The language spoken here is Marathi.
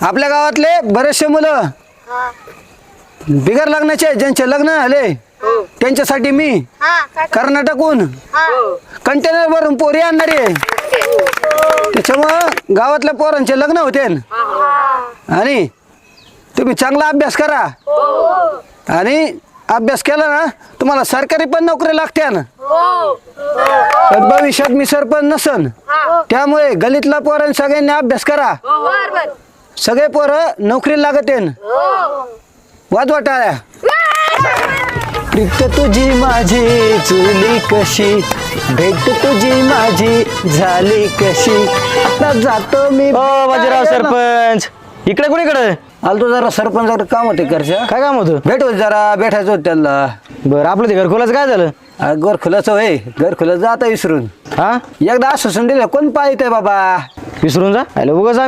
आपल्या गावातले बरेचसे मुलं बिगर लग्नाचे ज्यांचे लग्न झाले त्यांच्यासाठी मी कर्नाटकहून कंटेनर भरून पोरी आणणारी आहे. त्याच्यामुळं गावातल्या पोरांचे लग्न होते आणि तुम्ही चांगला अभ्यास करा आणि अभ्यास केला ना तुम्हाला सरकारी पण नोकरी लागते ना. पण भविष्यात मी सरपंच नसन त्यामुळे गलीतला पोरांनी सगळ्यांनी अभ्यास करा. सगळे पोरं नोकरी लागत वाजवा टाळ्या. प्रीत तुझी माझी जुली कशी भेट तुझी माझी झाली कशी आता जातो मी. बाजीराव सरपंच इकडे कुणीकडे आलतो जरा सरपंच काम होते घरच्या. काय काम होतं? भेट होती जरा भेटायचं होतं त्यांना. बरं आपलं ते घरकुलाचं काय झालं? घर खुलाचं होय घर खुलं जाता विसरून हा एकदा असं दिलं कोण पाहिजे बाबा विसरून जा. उगाच